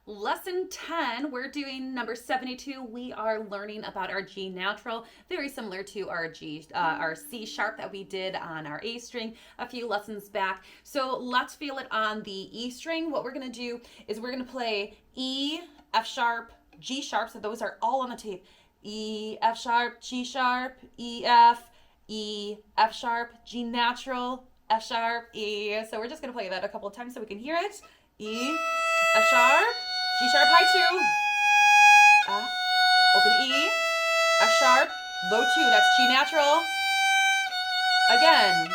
Lesson 10, we're doing number 72. We are learning about our G natural, very similar to our C sharp that we did on our A string a few lessons back. So let's feel it on the E string. What we're going to do is we're going to play E, F sharp, G sharp. So those are all on the tape. E, F sharp, G sharp, E, F sharp, G natural, F sharp, E. So we're just going to play that a couple of times so we can hear it. E, F sharp, G sharp high 2, F, open E, F sharp, low 2, that's G natural. Again.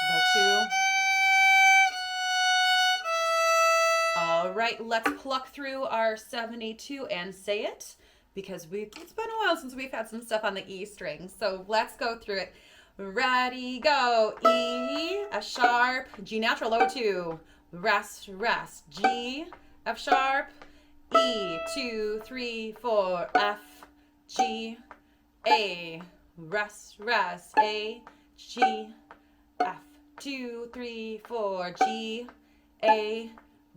Low 2. All right, let's pluck through our 72 and say it because it's been a while since we've had some stuff on the E string. So let's go through it. Ready, go. E, F sharp, G natural, low 2. Rest, rest. G, F sharp, E, 2, 3, 4, F, G, A. Rest, rest. A, G, F, 2, 3, 4, G, A,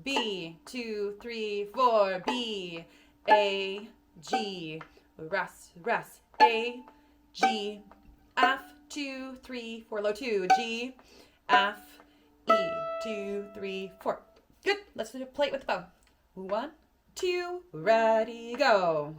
B, 2, 3, 4, B, A, G. Rest, rest. A, G, F, 2, 3, 4, low 2, G, F, E, 2, 3, 4. Good. Let's play it with the bow. 1, 2, ready, go.